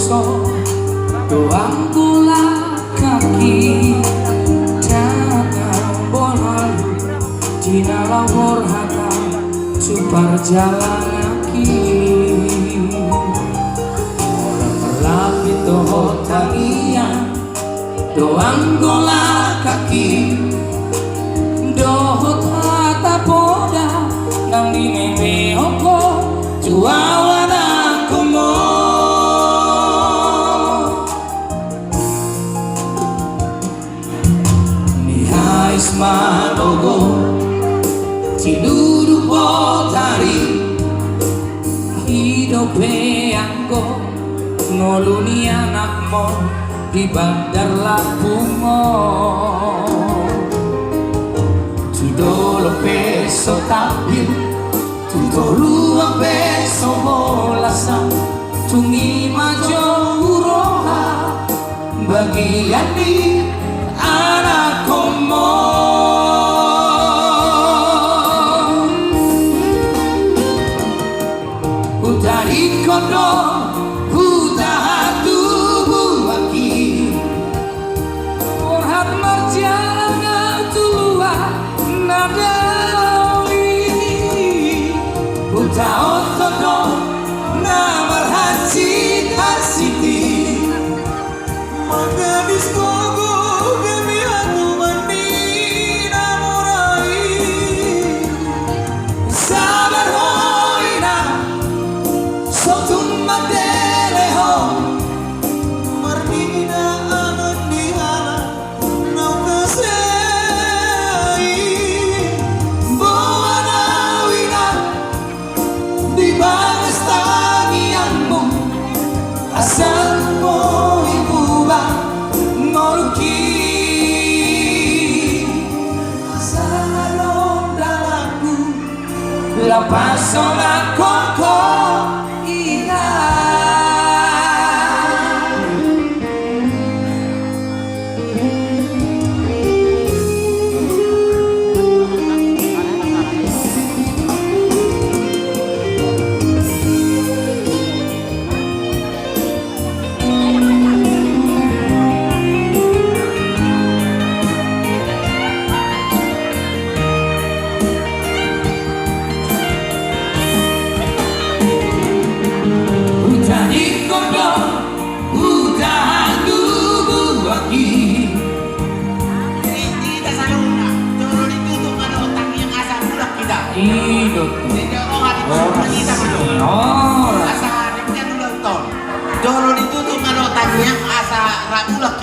doso doang gula kaki jangan boleh dina lawur hata supar jalan kaki orang itu hotangian doang gula kaki dohot hata poda nang dimeme oko cuawana komo nihai smarogo tidur potari hidope anggo ngoluni anakmu di bandar Lapungo tudolo peso tampil tudolo peso bolasan tungi majo uroha bagian di anak komo utari kondo utahatu buaki orhat marjana tua nadawi utaotodo namar haji hasiti magadis kogo gemi hatu mandi namurai sabar hoina sotun madeleho mardina aman dihala naukasei bawana wina di bagas tangianmu asal mo ibuba moruki asal dalaku lapasona koko Dolo ditutup kalau tanyang asa rabulah